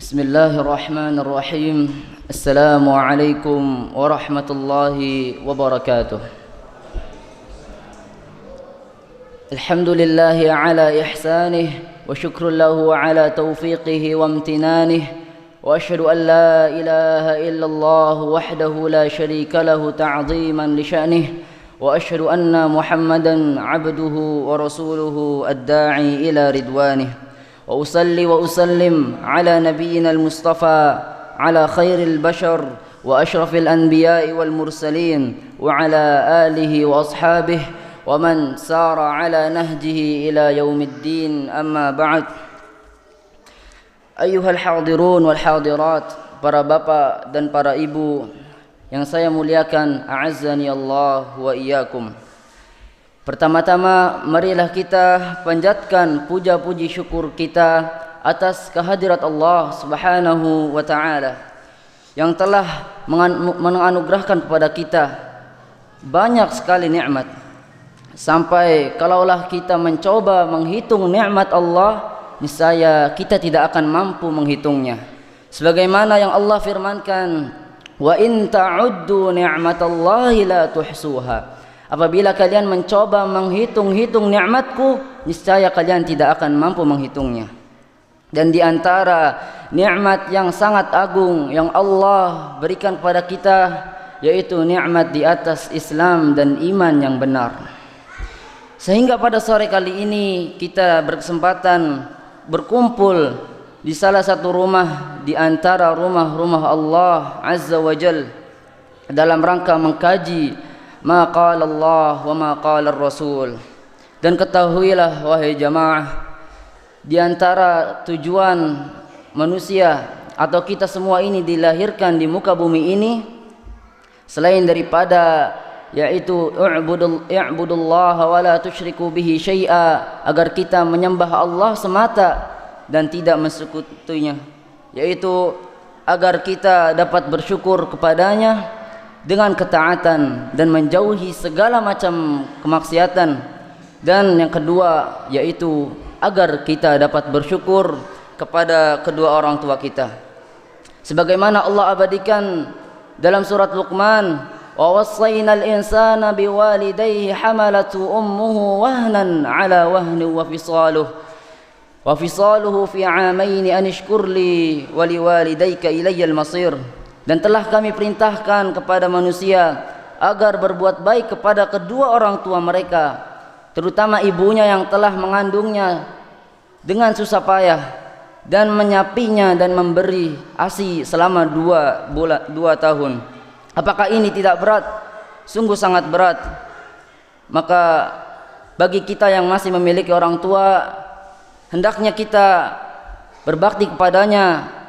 Bismillahirrahmanirrahim. Assalamualaikum warahmatullahi wabarakatuh. Alhamdulillahi ala ihsanih wa syukrun lahu ala taufiqihi wa amtinanih wa ashhadu an la ilaha illallah wahdahu la syarika lahu ta'ziman li sya'nih wa ashhadu anna Muhammadan abduhu wa rasuluhu ad-da'i ila ridwanih. وأصلي وأسلم على نبينا المصطفى على خير البشر وأشرف الأنبياء والمرسلين وعلى آله وأصحابه ومن سار على نهجه إلى يوم الدين أما بعد. أيها الحاضرون والحاضرات, para bapak dan para ibu yang saya muliakan, a'azzani Allah wa iyyakum. Pertama-tama marilah kita panjatkan puja-puji syukur kita atas kehadirat Allah Subhanahu wa taala yang telah menganugerahkan kepada kita banyak sekali nikmat. Sampai kalaulah kita mencoba menghitung nikmat Allah, niscaya kita tidak akan mampu menghitungnya. Sebagaimana yang Allah firmankan, "Wa in ta'uddu ni'matallahi la tuhsuha." Apabila kalian mencoba menghitung-hitung nikmatku, niscaya kalian tidak akan mampu menghitungnya. Dan di antara nikmat yang sangat agung yang Allah berikan kepada kita, yaitu nikmat di atas Islam dan iman yang benar. Sehingga pada sore kali ini kita berkesempatan berkumpul di salah satu rumah di antara rumah-rumah Allah Azza wa Jal dalam rangka mengkaji ma qala Allah wa ma qala Rasul. Dan ketahuilah wahai jamaah, di antara tujuan manusia atau kita semua ini dilahirkan di muka bumi ini, selain daripada yaitu i'budullaha wa la tusyriku bihi syai'a, agar kita menyembah Allah semata dan tidak mensekutuinya, yaitu agar kita dapat bersyukur kepadanya dengan ketaatan dan menjauhi segala macam kemaksiatan. Dan yang kedua yaitu agar kita dapat bersyukur kepada kedua orang tua kita, sebagaimana Allah abadikan dalam surat Luqman, wa wassaynal insana biwalidayhi hamalatu ummuhu wahnan ala wahni wa fisaluhu fi 'amaini an ishkur li wa liwalidayka ilayyal masir. Dan telah kami perintahkan kepada manusia agar berbuat baik kepada kedua orang tua mereka, terutama ibunya yang telah mengandungnya dengan susah payah dan menyapinya dan memberi ASI selama 2 tahun. Apakah ini tidak berat? Sungguh sangat berat. Maka bagi kita yang masih memiliki orang tua, hendaknya kita berbakti kepadanya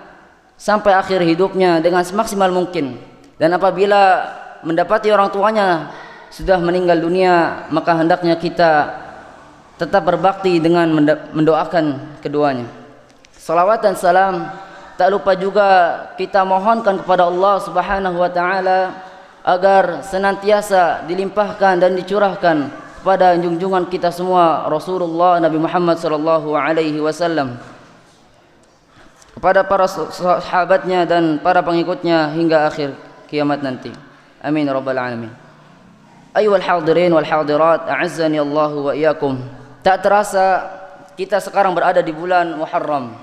sampai akhir hidupnya dengan semaksimal mungkin. Dan apabila mendapati orang tuanya sudah meninggal dunia, maka hendaknya kita tetap berbakti dengan mendoakan keduanya. Salawat dan salam tak lupa juga kita mohonkan kepada Allah Subhanahu wa taala agar senantiasa dilimpahkan dan dicurahkan kepada junjungan kita semua Rasulullah Nabi Muhammad sallallahu alaihi wasallam, kepada para sahabatnya dan para pengikutnya hingga akhir kiamat nanti. Amin ya rabbal alamin. Ayyuhal hadirin wal hadirat, a'azzani Allah wa iyyakum. Tak terasa kita sekarang berada di bulan Muharram.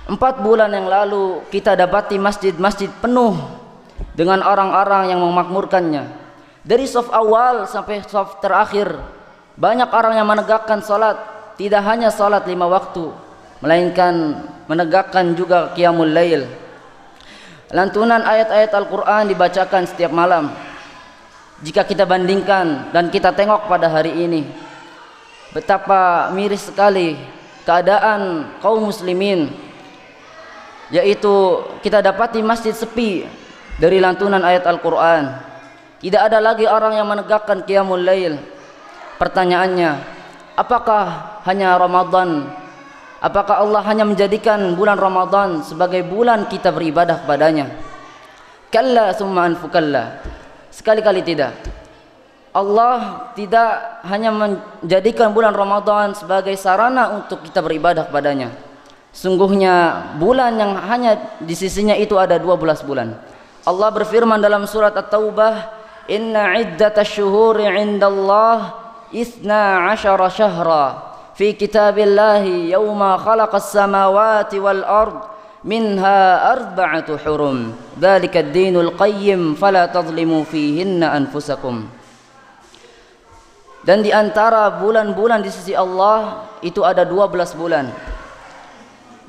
4 bulan yang lalu kita dapati masjid-masjid penuh dengan orang-orang yang memakmurkannya. Dari shaf awal sampai shaf terakhir, banyak orang yang menegakkan salat, tidak hanya salat 5 waktu, melainkan menegakkan juga qiyamul lail. Lantunan ayat-ayat Al-Quran dibacakan setiap malam. Jika kita bandingkan dan kita tengok pada hari ini, betapa miris sekali keadaan kaum muslimin, yaitu kita dapati masjid sepi dari lantunan ayat Al-Quran. Tidak ada lagi orang yang menegakkan qiyamul lail. Pertanyaannya, apakah hanya Ramadan? Apakah Allah hanya menjadikan bulan Ramadan sebagai bulan kita beribadah kepadanya? Kalla summa anfukalla. Sekali-kali tidak. Allah tidak hanya menjadikan bulan Ramadan sebagai sarana untuk kita beribadah kepadanya, Sungguhnya bulan yang hanya di sisinya itu ada 12 bulan. Allah berfirman dalam surat At-Taubah, "Inna iddatash syuhuri 'indallah 12 syahra fi kitabillahi yawma khalaqas samawati wal ard minha arba'atu hurum dzalikad dinul qayyim fala tadhlimu fihinna anfusakum." Dan di antara bulan-bulan di sisi Allah itu ada 12 bulan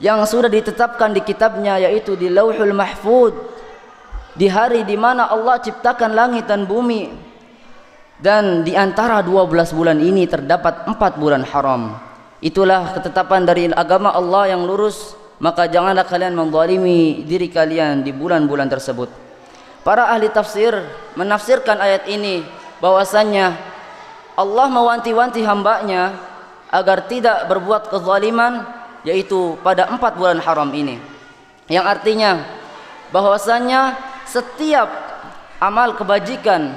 yang sudah ditetapkan di kitabnya, yaitu di Lauhul Mahfuz, di hari di mana Allah ciptakan langit dan bumi. Dan di antara 12 bulan ini terdapat 4 bulan haram. Itulah ketetapan dari agama Allah yang lurus, maka janganlah kalian menzalimi diri kalian di bulan-bulan tersebut. Para ahli tafsir menafsirkan ayat ini bahwasannya Allah mewanti-wanti hambanya agar tidak berbuat kezaliman, yaitu pada 4 bulan haram ini, yang artinya bahwasanya setiap amal kebajikan,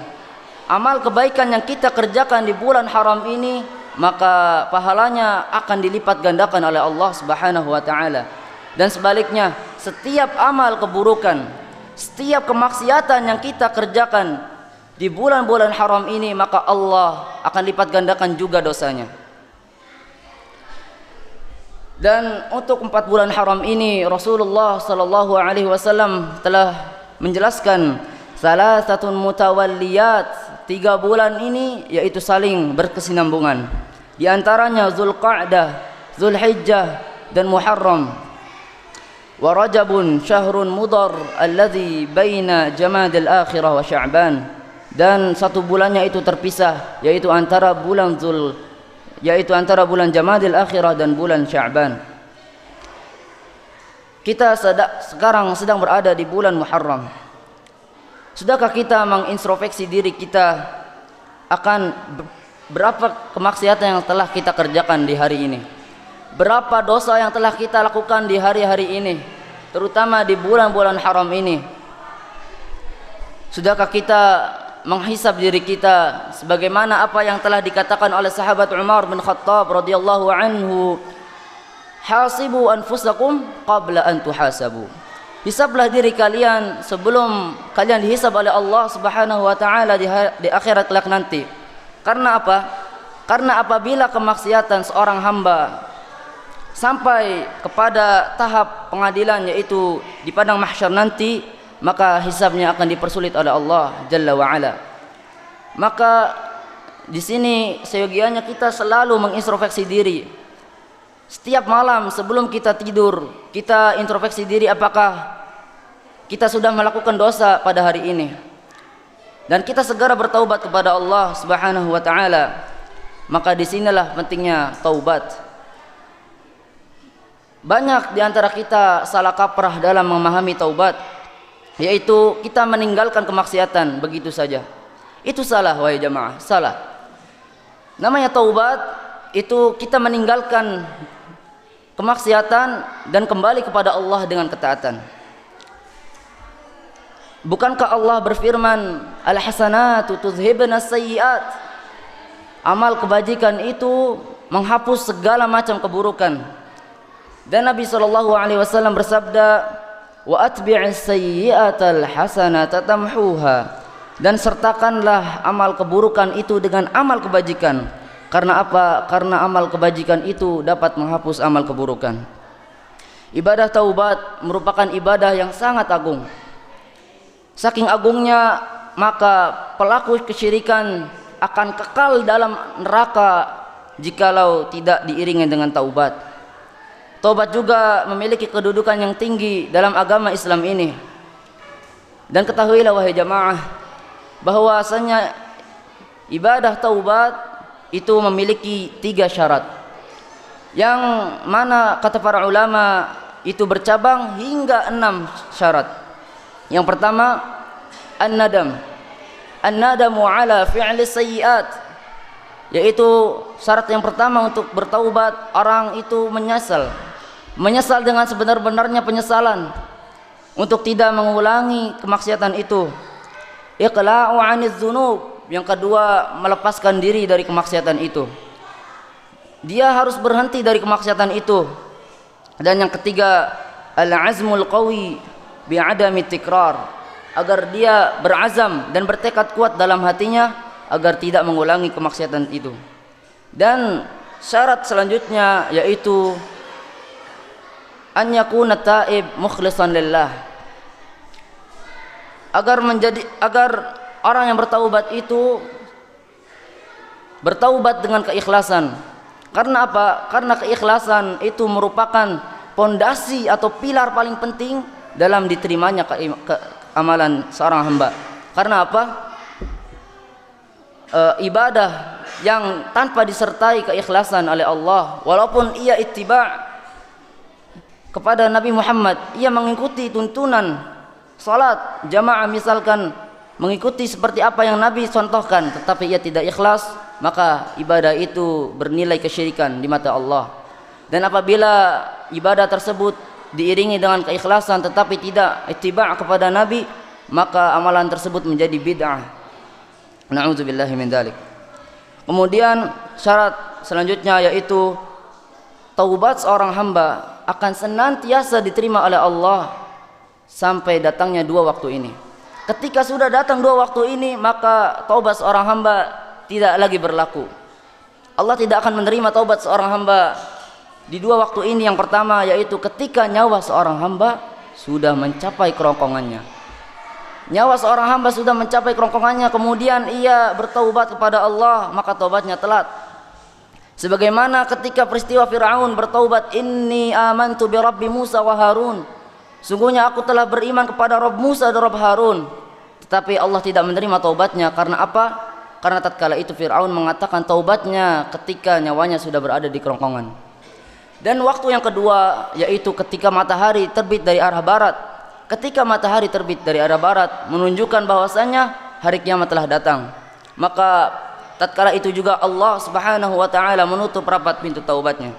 amal kebaikan yang kita kerjakan di bulan haram ini, maka pahalanya akan dilipat gandakan oleh Allah Subhanahu wa taala. Dan sebaliknya, setiap amal keburukan, setiap kemaksiatan yang kita kerjakan di bulan-bulan haram ini, maka Allah akan lipat gandakan juga dosanya. Dan untuk 4 bulan haram ini Rasulullah sallallahu alaihi wasallam telah menjelaskan salasatun mutawalliyat, 3 bulan ini yaitu saling berkesinambungan. Di antaranya Zulqa'dah, Zulhijjah dan Muharram. Wa Rajabun syahrun mudar alladhi baina Jamadil akhirah wa Sya'ban. Dan 1 bulannya itu terpisah, yaitu antara bulan Jamadil akhirah dan bulan Sya'ban. Kita sekarang sedang berada di bulan Muharram. Sudahkah kita mengintrospeksi diri kita akan berapa kemaksiatan yang telah kita kerjakan di hari ini? Berapa dosa yang telah kita lakukan di hari-hari ini, terutama di bulan-bulan haram ini? Sudahkah kita menghisab diri kita sebagaimana apa yang telah dikatakan oleh sahabat Umar bin Khattab radhiyallahu anhu, hasibu anfusakum qabla an tuhasabu. Hisablah diri kalian sebelum kalian dihisab oleh Allah Subhanahu wa taala di akhirat kelak nanti. Karena apa? Karena apabila kemaksiatan seorang hamba sampai kepada tahap pengadilan, yaitu di padang mahsyar nanti, maka hisabnya akan dipersulit oleh Allah Jalla wa Ala. Maka di sini seyogianya kita selalu mengintrospeksi diri. Setiap malam sebelum kita tidur, kita introspeksi diri apakah kita sudah melakukan dosa pada hari ini. Dan kita segera bertaubat kepada Allah Subhanahu wa taala. Maka disinilah pentingnya taubat. Banyak di antara kita salah kaprah dalam memahami taubat, yaitu kita meninggalkan kemaksiatan begitu saja. Itu salah, wahai jamaah, salah. Namanya taubat itu kita meninggalkan kemaksiatan dan kembali kepada Allah dengan ketaatan. Bukankah Allah berfirman, al-hasanatu tuzhibna sayyi'at? Amal kebajikan itu menghapus segala macam keburukan. Dan Nabi SAW bersabda, wa atbi'is sayyi'atal hasanata tamhuha. Dan sertakanlah amal keburukan itu dengan amal kebajikan. Karena apa? Karena amal kebajikan itu dapat menghapus amal keburukan. Ibadah taubat merupakan ibadah yang sangat agung. Saking agungnya, maka pelaku kesyirikan akan kekal dalam neraka jikalau tidak diiringi dengan taubat. Taubat juga memiliki kedudukan yang tinggi dalam agama Islam ini. Dan ketahuilah wahai jamaah, bahwasanya ibadah taubat itu memiliki 3 syarat, yang mana kata para ulama itu bercabang hingga 6 syarat. Yang pertama, an-nadamu ala fi'li sayyi'at, yaitu syarat yang pertama untuk bertaubat, orang itu menyesal dengan sebenar-benarnya penyesalan untuk tidak mengulangi kemaksiatan itu. Iqla'u 'anidz dzunub, yang kedua melepaskan diri dari kemaksiatan itu. Dia harus berhenti dari kemaksiatan itu. Dan yang ketiga, al-azmul qawi bi'adami tikrar, agar dia berazam dan bertekad kuat dalam hatinya agar tidak mengulangi kemaksiatan itu. Dan syarat selanjutnya yaitu an yakuna taib mukhlishan lillah, agar orang yang bertaubat itu bertaubat dengan keikhlasan. Karena apa? Karena keikhlasan itu merupakan pondasi atau pilar paling penting dalam diterimanya amalan seorang hamba. Karena apa? Ibadah yang tanpa disertai keikhlasan oleh Allah, walaupun ia ittiba' kepada Nabi Muhammad, ia mengikuti tuntunan salat jamaah, misalkan mengikuti seperti apa yang Nabi contohkan, tetapi ia tidak ikhlas, maka ibadah itu bernilai kesyirikan di mata Allah. Dan apabila ibadah tersebut diiringi dengan keikhlasan tetapi tidak ittiba' kepada Nabi, maka amalan tersebut menjadi bid'ah. Na'udzubillahi min dzalik. Kemudian syarat selanjutnya yaitu taubat seorang hamba akan senantiasa diterima oleh Allah sampai datangnya dua waktu ini. Ketika sudah datang dua waktu ini, maka taubat seorang hamba tidak lagi berlaku. Allah tidak akan menerima taubat seorang hamba di dua waktu ini. Yang pertama yaitu ketika nyawa seorang hamba sudah mencapai kerongkongannya. Nyawa seorang hamba sudah mencapai kerongkongannya, kemudian ia bertaubat kepada Allah, maka taubatnya telat. Sebagaimana ketika peristiwa Fir'aun bertaubat, inni amantu bi Rabbi Musa wa Harun, sungguhnya aku telah beriman kepada Rabb Musa dan Rabb Harun. Tetapi Allah tidak menerima taubatnya. Karena apa? Karena tatkala itu Fir'aun mengatakan taubatnya ketika nyawanya sudah berada di kerongkongan. Dan waktu yang kedua yaitu ketika matahari terbit dari arah barat. Ketika matahari terbit dari arah barat menunjukkan bahwasanya hari kiamat telah datang, maka tatkala itu juga Allah Subhanahu wa taala menutup rapat pintu taubatnya.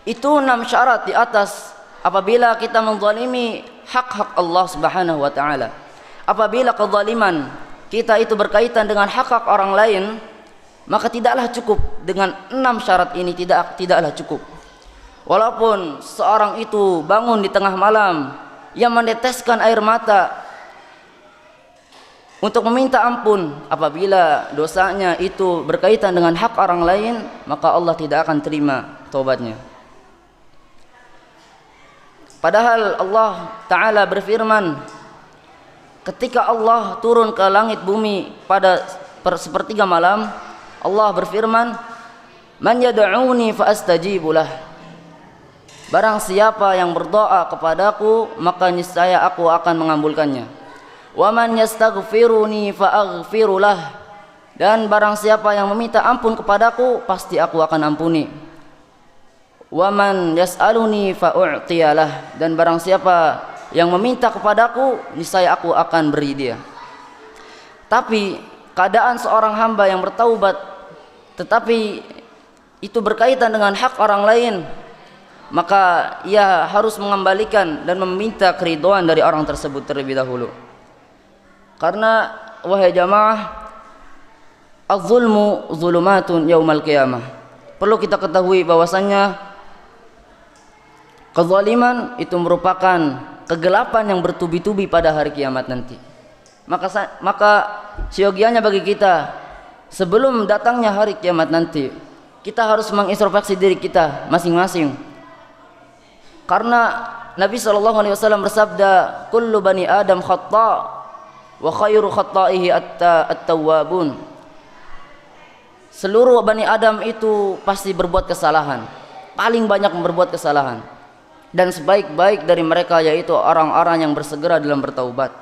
Itu 6 syarat di atas apabila kita menzalimi hak-hak Allah Subhanahu wa taala. Apabila kezaliman kita itu berkaitan dengan hak-hak orang lain, maka tidaklah cukup dengan 6 syarat ini, tidaklah cukup. Walaupun seorang itu bangun di tengah malam, ia meneteskan air mata untuk meminta ampun, apabila dosanya itu berkaitan dengan hak orang lain, maka Allah tidak akan terima taubatnya. Padahal Allah Ta'ala berfirman, ketika Allah turun ke langit bumi pada sepertiga malam, Allah berfirman, man yad'uni fa astajibulah, barang siapa yang berdoa kepadaku maka niscaya aku akan mengabulkannya. Wa man yastaghfiruni fa aghfirulah, dan barang siapa yang meminta ampun kepadaku pasti aku akan ampuni. Wa man yas'aluni fa u'tiyalah, dan barang siapa yang meminta kepadaku niscaya aku akan beri dia. Tapi keadaan seorang hamba yang bertaubat tetapi itu berkaitan dengan hak orang lain, maka ia harus mengembalikan dan meminta keridhaan dari orang tersebut terlebih dahulu. Karena wahai jamaah, az-zulmu zulumatun yaumal qiyamah. Perlu kita ketahui bahwasannya kezaliman itu merupakan kegelapan yang bertubi-tubi pada hari kiamat nanti. Maka siogianya bagi kita sebelum datangnya hari kiamat nanti, kita harus mengintrospeksi diri kita masing-masing. Karena Nabi SAW bersabda, kullu bani Adam khata' wa khairu khataihi at-tawwabun. Seluruh bani Adam itu pasti berbuat kesalahan, paling banyak berbuat kesalahan, dan sebaik-baik dari mereka yaitu orang-orang yang bersegera dalam bertaubat.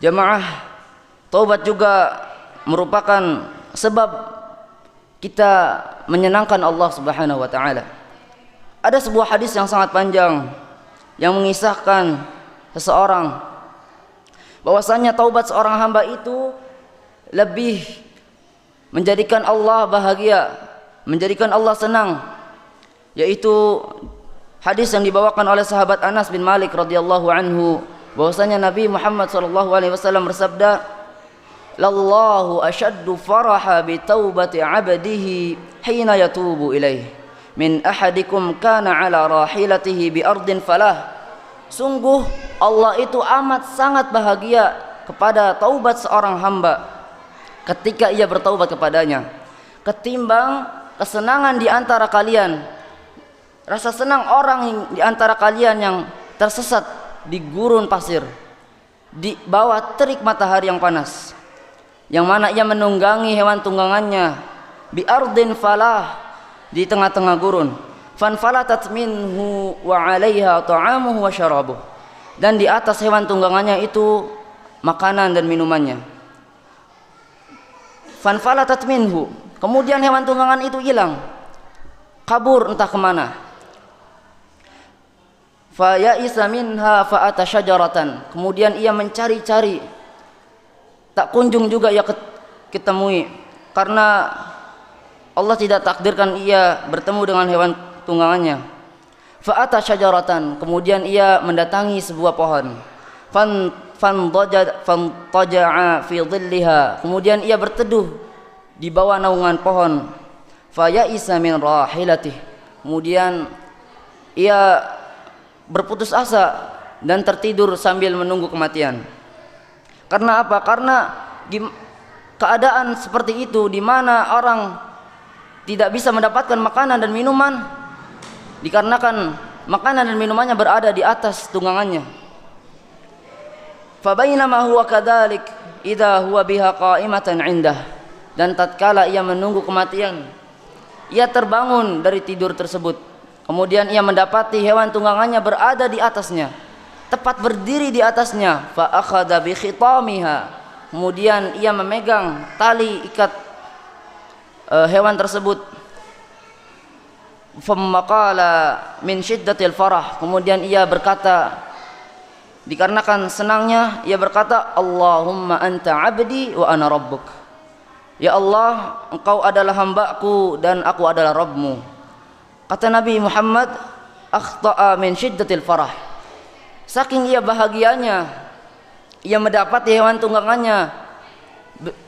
Jamaah, taubat juga merupakan sebab kita menyenangkan Allah Subhanahu wa taala. Ada sebuah hadis yang sangat panjang yang mengisahkan seseorang bahwasanya taubat seorang hamba itu lebih menjadikan Allah bahagia, menjadikan Allah senang, yaitu hadis yang dibawakan oleh sahabat Anas bin Malik radhiyallahu anhu bahwasanya Nabi Muhammad sallallahu alaihi wasallam bersabda, lallahu ashaddu faraha bi taubati 'abdihi hina yatubu ilaih min ahadikum kana 'ala rahilatihi bi ardin falah. Sungguh Allah itu amat sangat bahagia kepada taubat seorang hamba ketika ia bertaubat kepadanya, ketimbang kesenangan di antara kalian, rasa senang orang di antara kalian yang tersesat di gurun pasir di bawah terik matahari yang panas, yang mana ia menunggangi hewan tunggangannya bi ardin falah, di tengah-tengah gurun, fanfalatat minhu wa 'alaiha ta'amuhu wa syarabuh, dan di atas hewan tunggangannya itu makanan dan minumannya. Fanfalatat minhu, kemudian hewan tunggangan itu hilang, kabur entah kemana. Fa ya'isa minha fa ata syajaratan, kemudian ia mencari-cari, tak kunjung juga ia ketemui, karena Allah tidak takdirkan ia bertemu dengan hewan tunggangannya. Fa ata syajaratan, kemudian ia mendatangi sebuah pohon. Fantaja'a fi dhilliha, kemudian ia berteduh di bawah naungan pohon. Fa ya'isa min rahilatih, kemudian ia berputus asa dan tertidur sambil menunggu kematian. Karena apa? Karena di keadaan seperti itu, di mana orang tidak bisa mendapatkan makanan dan minuman, dikarenakan makanan dan minumannya berada di atas tunggangannya. Fa bainama huwa kadzalik idza huwa biha qa'imatan 'indah, dan tatkala ia menunggu kematian, ia terbangun dari tidur tersebut. Kemudian ia mendapati hewan tunggangannya berada di atasnya, tepat berdiri di atasnya. Fa akhadha bi khitamiha, kemudian ia memegang tali ikat hewan tersebut. Famaqala min syiddatil farah, kemudian ia berkata, dikarenakan senangnya ia berkata, Allahumma anta 'abdi wa ana rabbuk, ya Allah, engkau adalah hambaku dan aku adalah Rabbmu. Kata Nabi Muhammad, akhta'a min syiddatil farah, saking ia bahagianya ia mendapati hewan tunggangannya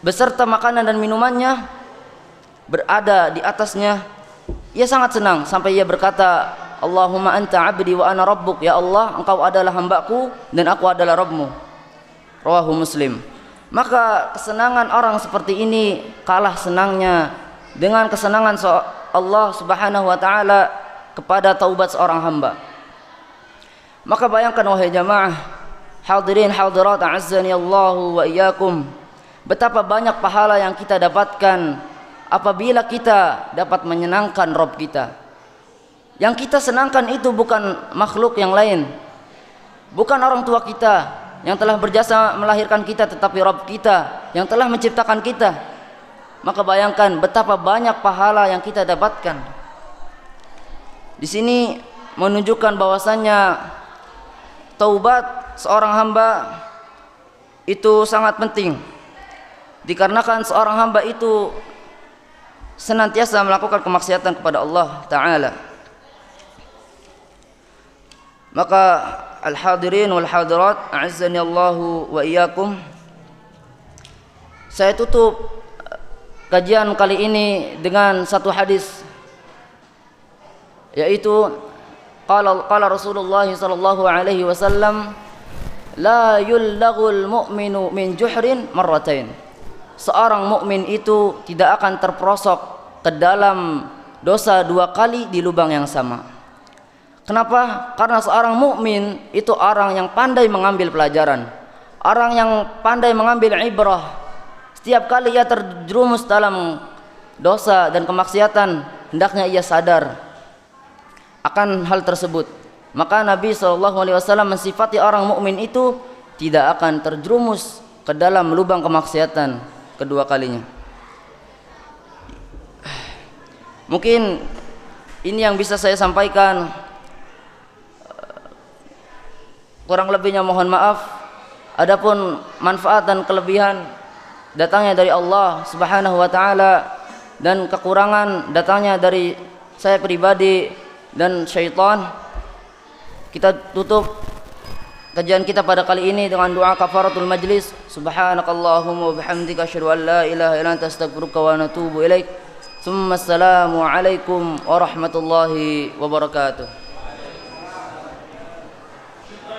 beserta makanan dan minumannya berada di atasnya, ia sangat senang sampai ia berkata, Allahumma anta 'abdi wa ana rabbuk, ya Allah, engkau adalah hambaku dan aku adalah Rabbmu. Rawahu Muslim. Maka kesenangan orang seperti ini kalah senangnya dengan kesenangan Allah Subhanahu wa taala kepada taubat seorang hamba. Maka bayangkan wahai jamaah, hadirin hadirat a'azzani Allahu wa iyyakum, betapa banyak pahala yang kita dapatkan apabila kita dapat menyenangkan Rabb kita. Yang kita senangkan itu bukan makhluk yang lain, bukan orang tua kita yang telah berjasa melahirkan kita, tetapi Rabb kita yang telah menciptakan kita. Maka bayangkan betapa banyak pahala yang kita dapatkan. Di sini menunjukkan bahwasannya taubat seorang hamba itu sangat penting, dikarenakan seorang hamba itu senantiasa melakukan kemaksiatan kepada Allah Ta'ala. Maka al-hadirin wal hadirat a'azzani Allahu wa iyyakum, saya tutup kajian kali ini dengan satu hadis, yaitu qala Rasulullah sallallahu alaihi wasallam, la yullaghul mu'minu min juhrin marratain, seorang mukmin itu tidak akan terperosok ke dalam dosa dua kali di lubang yang sama. Kenapa? Karena seorang mukmin itu orang yang pandai mengambil pelajaran, orang yang pandai mengambil ibrah. Setiap kali ia terjerumus dalam dosa dan kemaksiatan, hendaknya ia sadar akan hal tersebut. Maka Nabi SAW mensifati orang mukmin itu tidak akan terjerumus ke dalam lubang kemaksiatan kedua kalinya. Mungkin ini yang bisa saya sampaikan. Kurang lebihnya mohon maaf. Adapun manfaat dan kelebihan datangnya dari Allah Subhanahu wa taala, dan kekurangan datangnya dari saya pribadi dan syaitan. Kita tutup kajian kita pada kali ini dengan doa kafaratul majlis. Subhanakallahumma wa bihamdika asyhadu an la ilaha illa anta astaghfiruka wa atubu ilaik. Assalamu alaikum warahmatullahi wabarakatuh.